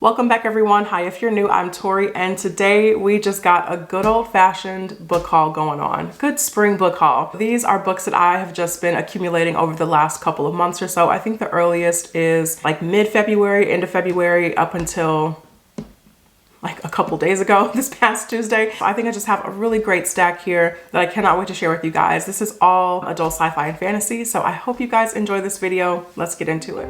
Welcome back everyone. Hi, if you're new, I'm Tori, and today we just got a good old-fashioned book haul going on. Good spring book haul. These are books that I have just been accumulating over the last couple of months or so. I think the earliest is like mid-February, end of February, up until like a couple days ago, this past Tuesday. I think I just have a really great stack here that I cannot wait to share with you guys. This is all adult sci-fi and fantasy, so I hope you guys enjoy this video. Let's get into it.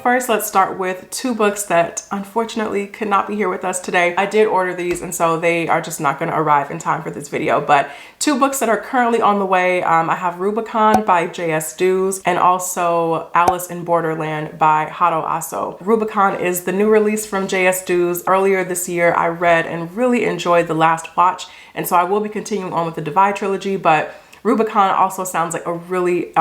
First, let's start with two books that unfortunately could not be here with us today. I did order these, and so they are just not going to arrive in time for this video, but two books that are currently on the way. I have Rubicon by J.S. Dews and also Alice in Borderland by Hato Aso. Rubicon is the new release from J.S. Dews. Earlier this year, I read and really enjoyed The Last Watch, and so I will be continuing on with the Divide trilogy, but Rubicon also sounds like a really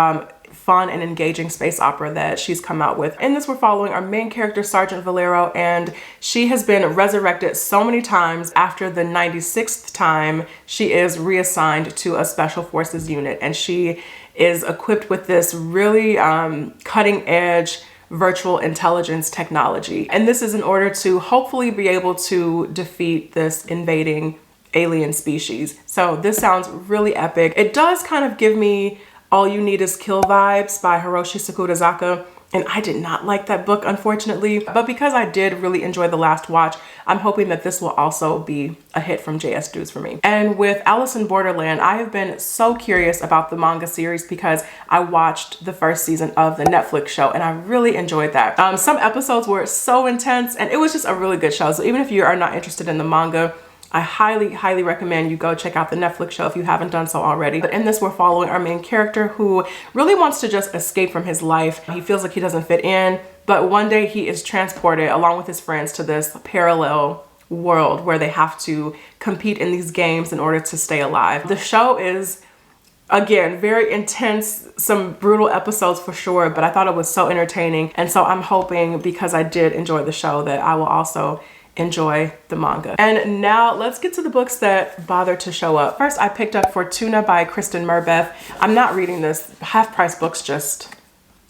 fun and engaging space opera that she's come out with. In this, we're following our main character, Sergeant Valero, and she has been resurrected so many times. After the 96th time, she is reassigned to a special forces unit, and she is equipped with this really cutting edge virtual intelligence technology. And this is in order to hopefully be able to defeat this invading alien species. So this sounds really epic. It does kind of give me All You Need Is Kill vibes by Hiroshi Sakurazaka, and I did not like that book, unfortunately. But because I did really enjoy The Last Watch, I'm hoping that this will also be a hit from J.S. Dews for me. And with Alice in Borderland, I have been so curious about the manga series because I watched the first season of the Netflix show and I really enjoyed that. Some episodes were so intense and it was just a really good show. So even if you are not interested in the manga, I highly recommend you go check out the Netflix show if you haven't done so already. But in this, we're following our main character who really wants to just escape from his life. He feels like he doesn't fit in, but one day he is transported along with his friends to this parallel world where they have to compete in these games in order to stay alive. The show is, again, very intense, some brutal episodes for sure, but I thought it was so entertaining. And so I'm hoping, because I did enjoy the show, that I will also enjoy the manga. And now let's get to the books that bothered to show up. First, I picked up Fortuna by Kristen Merbeth. I'm not reading this. Half Price Books just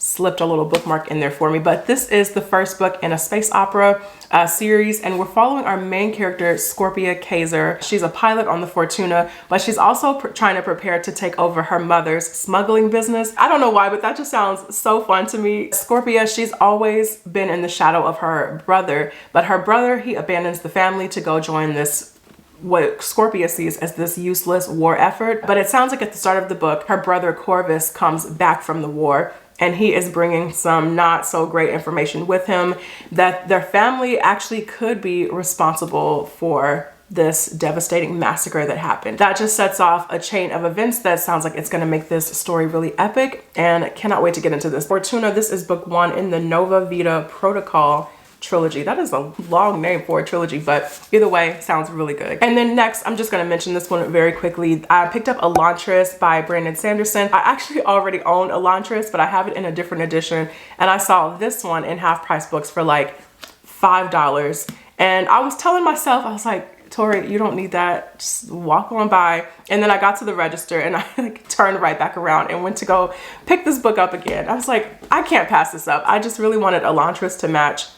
slipped a little bookmark in there for me, but this is the first book in a space opera series, and we're following our main character, Scorpia Kaiser. She's a pilot on the Fortuna, but she's also trying to prepare to take over her mother's smuggling business. I don't know why, but that just sounds so fun to me. Scorpia, she's always been in the shadow of her brother, but her brother, he abandons the family to go join this, what Scorpia sees as this useless war effort. But it sounds like at the start of the book, her brother Corvus comes back from the war, and he is bringing some not so great information with him that their family actually could be responsible for this devastating massacre that happened. That just sets off a chain of events that sounds like it's gonna make this story really epic, and I cannot wait to get into this. Fortuna, this is book one in the Nova Vita Protocol trilogy. That is a long name for a trilogy, but either way, sounds really good. And then next, I'm just gonna mention this one very quickly. I picked up Elantris by Brandon Sanderson. I actually already own Elantris, but I have it in a different edition, and I saw this one in Half Price Books for like $5. And I was telling myself, I was like, Tori, you don't need that, just walk on by. And then I got to the register and I like turned right back around and went to go pick this book up again. I was like, I can't pass this up. I just really wanted Elantris to match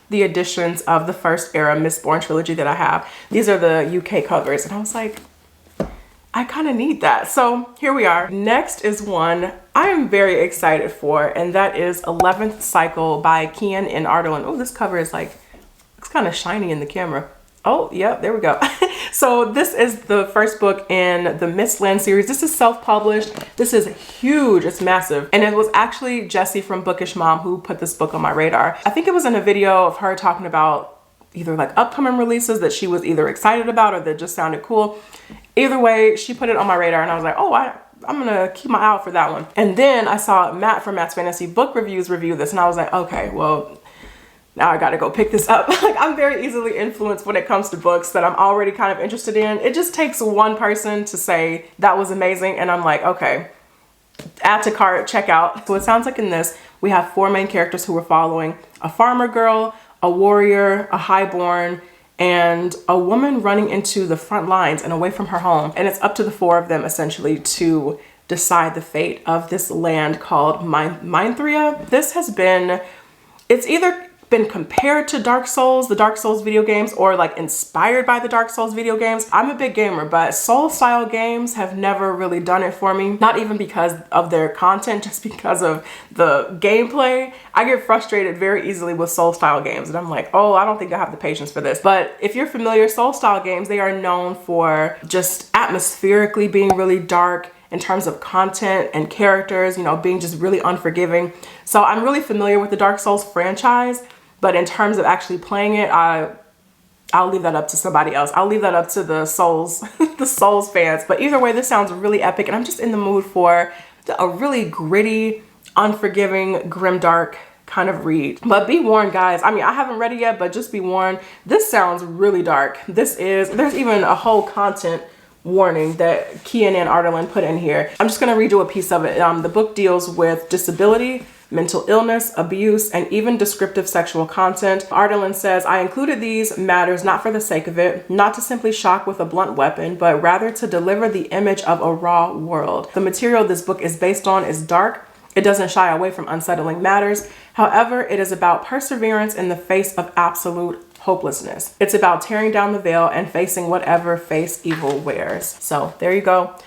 the editions of the first era Mistborn trilogy that I have. These are the UK covers, and I was like, I kind of need that. So here we are. Next is one I am very excited for, and that is 11th Cycle by Kian and Ardolin. Oh, this cover is like, it's kind of shiny in the camera. Oh, yep, there we go. So this is the first book in the Mistland series. This is self-published. This is huge, it's massive. And it was actually Jessie from Bookish Mom who put this book on my radar. I think it was in a video of her talking about either like upcoming releases that she was either excited about or that just sounded cool. Either way, she put it on my radar and I was like, oh, I'm gonna keep my eye out for that one. And then I saw Matt from Matt's Fantasy Book Reviews review this, and I was like, okay, well, now I gotta go pick this up. Like, I'm very easily influenced when it comes to books that I'm already kind of interested in. It just takes one person to say that was amazing, and I'm like, okay, add to cart, check out. So it sounds like in this, we have four main characters who we're following: a farmer girl, a warrior, a highborn, and a woman running into the front lines and away from her home. And it's up to the four of them essentially to decide the fate of this land called Mindthria. This has been, it's either been compared to Dark Souls, the Dark Souls video games, or like inspired by the Dark Souls video games. I'm a big gamer, but Soul style games have never really done it for me. Not even because of their content, just because of the gameplay. I get frustrated very easily with Soul style games, and I'm like, oh, I don't think I have the patience for this. But if you're familiar, Soul style games, they are known for just atmospherically being really dark in terms of content and characters, you know, being just really unforgiving. So I'm really familiar with the Dark Souls franchise. But in terms of actually playing it, I'll leave that up to somebody else. I'll leave that up to the Souls, the Souls fans. But either way, this sounds really epic, and I'm just in the mood for a really gritty, unforgiving, grimdark kind of read. But be warned, guys. I mean, I haven't read it yet, but just be warned. This sounds really dark. There's even a whole content warning that Kian and Ardalan put in here. I'm just gonna read you a piece of it. The book deals with disability, mental illness, abuse, and even descriptive sexual content. Ardalan says, I included these matters not for the sake of it, not to simply shock with a blunt weapon, but rather to deliver the image of a raw world. The material this book is based on is dark. It doesn't shy away from unsettling matters. However, it is about perseverance in the face of absolute hopelessness. It's about tearing down the veil and facing whatever face evil wears. So there you go.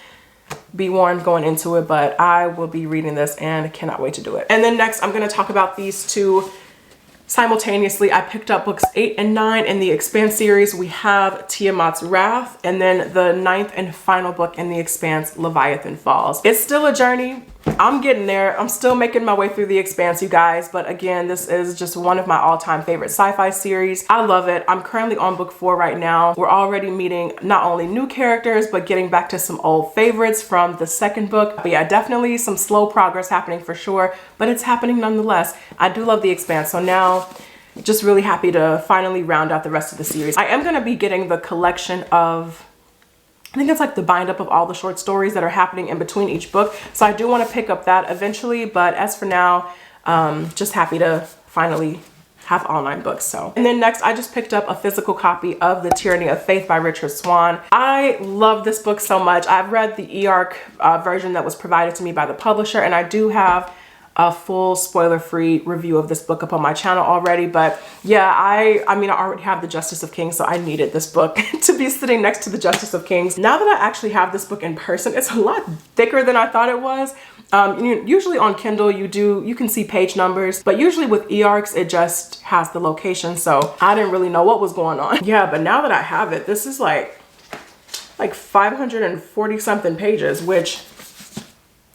Be warned going into it, but I will be reading this and cannot wait to do it. And then next, I'm going to talk about these two simultaneously. I picked up books 8 and 9 in the Expanse series. We have Tiamat's Wrath, and then the 9th and final book in the Expanse, Leviathan Falls. It's still a journey. I'm getting there. I'm still making my way through the Expanse, you guys. But again, this is just one of my all-time favorite sci-fi series. I love it. I'm currently on book 4 right now. We're already meeting not only new characters, but getting back to some old favorites from the second book. But yeah, definitely some slow progress happening for sure, but it's happening nonetheless. I do love the Expanse. So now, just really happy to finally round out the rest of the series. I am going to be getting the collection of, I think it's like the bind up of all the short stories that are happening in between each book. So I do want to pick up that eventually, but as for now, just happy to finally have all 9 books. So, and then next I just picked up a physical copy of The Tyranny of Faith by Richard Swan. I love this book so much. I've read the eARC version that was provided to me by the publisher, and I do have a full spoiler-free review of this book up on my channel already. But yeah, I mean, I already have the Justice of Kings, so I needed this book to be sitting next to the Justice of Kings. Now that I actually have this book in person, it's a lot thicker than I thought it was. Usually on Kindle, you can see page numbers, but usually with eARCs, it just has the location. So I didn't really know what was going on. Yeah, but now that I have it, this is like 540 something pages, which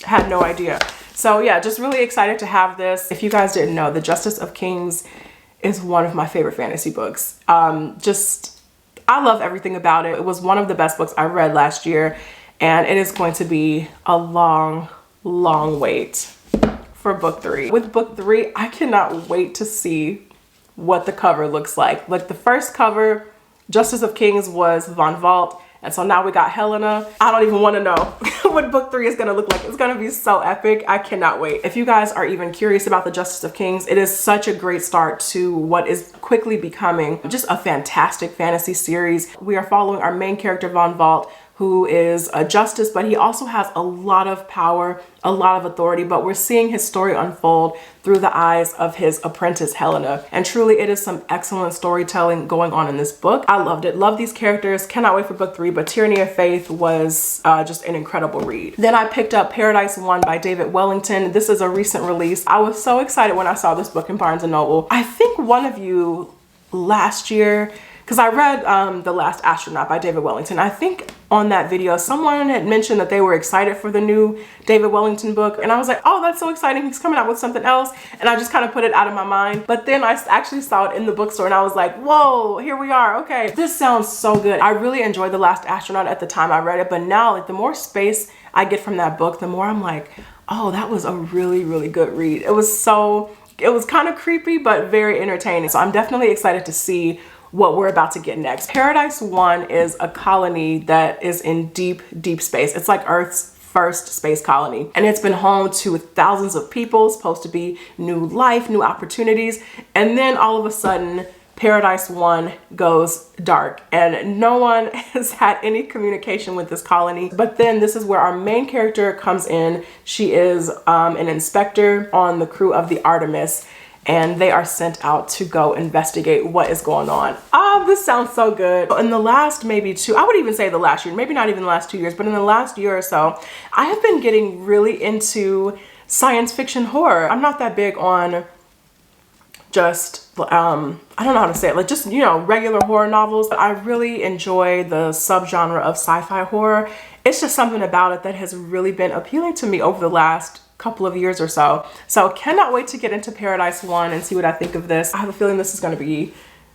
I had no idea. So yeah, just really excited to have this. If you guys didn't know, The Justice of Kings is one of my favorite fantasy books. I love everything about it. It was one of the best books I read last year, and it is going to be a long wait for book 3. With book 3, I cannot wait to see what the cover looks like. Like the first cover, Justice of Kings, was Von Vault. And so now we got Helena. I don't even want to know what book 3 is going to look like. It's going to be so epic. I cannot wait. If you guys are even curious about the Justice of Kings, it is such a great start to what is quickly becoming just a fantastic fantasy series. We are following our main character, Von Vault, who is a justice, but he also has a lot of power, a lot of authority, but we're seeing his story unfold through the eyes of his apprentice, Helena. And truly, it is some excellent storytelling going on in this book. I loved it. Love these characters. Cannot wait for book 3, but Tyranny of Faith was just an incredible read. Then I picked up Paradise 1 by David Wellington. This is a recent release. I was so excited when I saw this book in Barnes & Noble. I think one of you last year, because I read The Last Astronaut by David Wellington. I think on that video, someone had mentioned that they were excited for the new David Wellington book. And I was like, oh, that's so exciting. He's coming out with something else. And I just kind of put it out of my mind. But then I actually saw it in the bookstore and I was like, whoa, here we are. Okay, this sounds so good. I really enjoyed The Last Astronaut at the time I read it. But now, like, the more space I get from that book, the more I'm like, oh, that was a really good read. It was kind of creepy, but very entertaining. So I'm definitely excited to see what we're about to get next. Paradise 1 is a colony that is in deep space. It's like Earth's first space colony, and it's been home to thousands of people, supposed to be new life, new opportunities, and then all of a sudden Paradise 1 goes dark and no one has had any communication with this colony. But then this is where our main character comes in. She is an inspector on the crew of the Artemis, and they are sent out to go investigate what is going on. Oh, this sounds so good. In the last maybe two, I would even say the last year, maybe not even the last 2 years, but in the last year or so, I have been getting really into science fiction horror. I'm not that big on just, I don't know how to say it, like just, you know, regular horror novels, but I really enjoy the subgenre of sci-fi horror. It's just something about it that has really been appealing to me over the last couple of years or so. So cannot wait to get into Paradise 1 and see what I think of this. I have a feeling this is going to be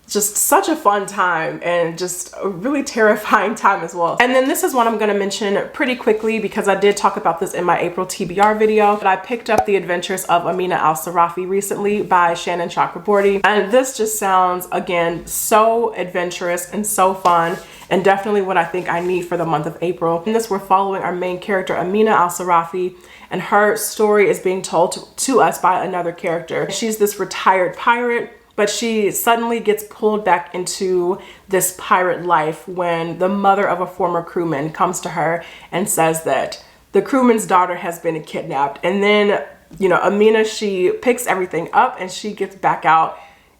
just such a fun time and just a really terrifying time as well. And then this is one I'm going to mention pretty quickly because I did talk about this in my April TBR video, but I picked up The Adventures of Amina al-Sirafi recently by Shannon Chakraborty. And this just sounds, again, so adventurous and so fun, and definitely what I think I need for the month of April. In this, we're following our main character, Amina al-Sirafi, and her story is being told to us by another character. She's this retired pirate, but she suddenly gets pulled back into this pirate life when the mother of a former crewman comes to her and says that the crewman's daughter has been kidnapped. And then, you know, Amina, she picks everything up and she gets back out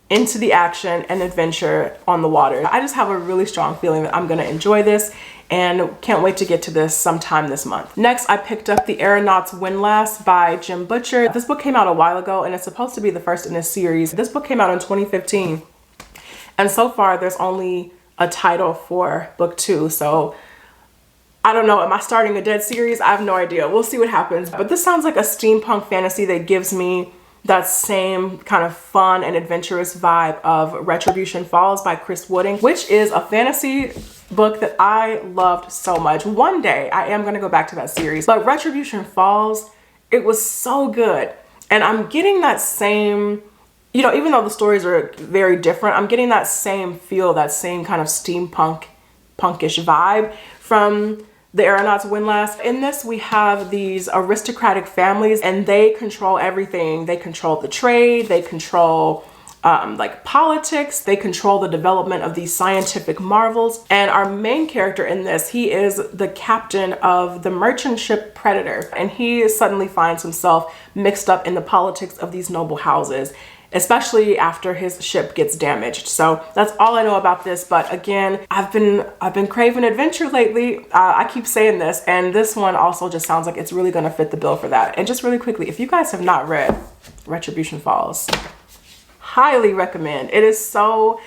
into the action and adventure on the water. I just have a really strong feeling that I'm gonna enjoy this and can't wait to get to this sometime this month. Next, I picked up the Aeronaut's Windlass by Jim Butcher. This book came out a while ago and it's supposed to be the first in this series. This book came out in 2015. And so far there's only a title for book 2. So I don't know, am I starting a dead series? I have no idea. We'll see what happens. But this sounds like a steampunk fantasy that gives me that same kind of fun and adventurous vibe of Retribution Falls by Chris Wooding, which is a fantasy book that I loved so much. One day I am gonna go back to that series, but Retribution Falls, it was so good. And I'm getting that same, you know, even though the stories are very different, I'm getting that same feel, that same kind of steampunk, punkish vibe from the Aeronaut's Windlass. In this, we have these aristocratic families and they control everything. They control the trade, they control like politics, they control the development of these scientific marvels. And our main character in this, he is the captain of the merchant ship Predator, and he suddenly finds himself mixed up in the politics of these noble houses, especially after his ship gets damaged. So that's all I know about this. But again, I've been craving adventure lately. I keep saying this, and this one also just sounds like it's really gonna fit the bill for that. And just really quickly, if you guys have not read Retribution Falls, highly recommend. It's so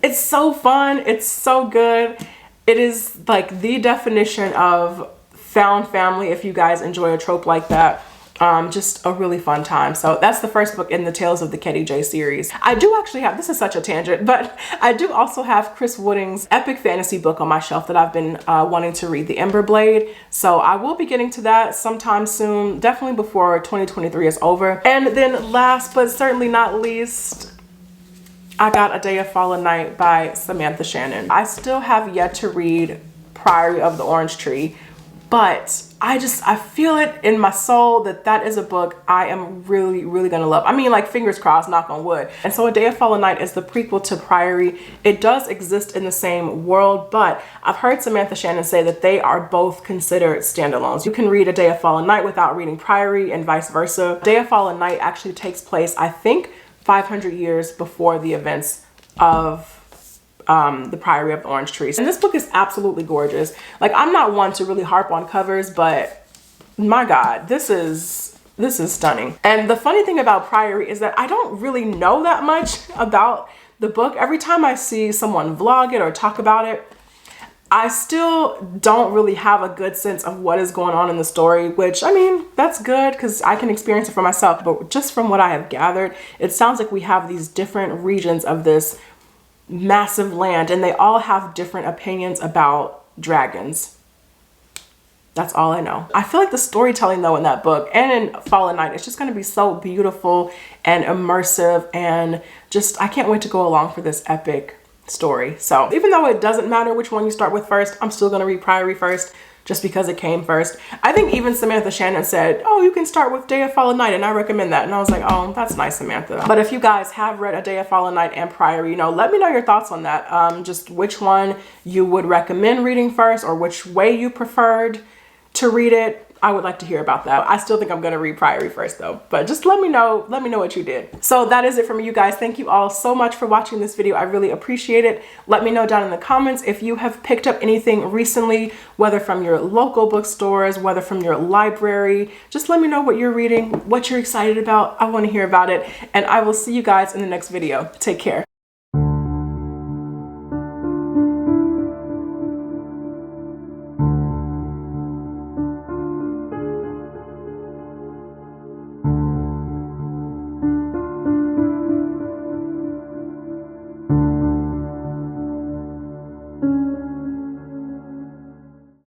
fun, it's so good. It is like the definition of found family if you guys enjoy a trope like that. Just a really fun time. So that's the first book in the Tales of the Ketty J series. I do actually have, this is such a tangent, but I do also have Chris Wooding's epic fantasy book on my shelf that I've been wanting to read, The Ember Blade. So I will be getting to that sometime soon, definitely before 2023 is over. And then last but certainly not least, I got A Day of Fallen Night by Samantha Shannon. I still have yet to read Priory of the Orange Tree, but I feel it in my soul that that is a book I am really, really gonna love. I mean, like, fingers crossed, knock on wood. And so A Day of Fallen Night is the prequel to Priory. It does exist in the same world, but I've heard Samantha Shannon say that they are both considered standalones. You can read A Day of Fallen Night without reading Priory and vice versa. Day of Fallen Night actually takes place, I think, 500 years before the events of the Priory of the Orange Tree. And this book is absolutely gorgeous. Like, I'm not one to really harp on covers, but my God, this is stunning. And the funny thing about Priory is that I don't really know that much about the book. Every time I see someone vlog it or talk about it, I still don't really have a good sense of what is going on in the story, which, I mean, that's good because I can experience it for myself. But just from what I have gathered, it sounds like we have these different regions of this massive land and they all have different opinions about dragons. That's all I know. I feel like the storytelling though in that book and in Fallen Night, it's just going to be so beautiful and immersive, and just, I can't wait to go along for this epic story. So even though it doesn't matter which one you start with first, I'm still going to read Priory first just because it came first. I think even Samantha Shannon said, oh, you can start with Day of Fallen Night, and I recommend that. And I was like, oh, that's nice, Samantha. But if you guys have read A Day of Fallen Night and Priory, you know, let me know your thoughts on that. Just which one you would recommend reading first, or which way you preferred to read it. I would like to hear about that. I still think I'm gonna read Priory first though, but just let me know what you did. So that is it for me, you guys. Thank you all so much for watching this video. I really appreciate it. Let me know down in the comments if you have picked up anything recently, whether from your local bookstores, whether from your library. Just let me know what you're reading, what you're excited about. I wanna hear about it, and I will see you guys in the next video. Take care.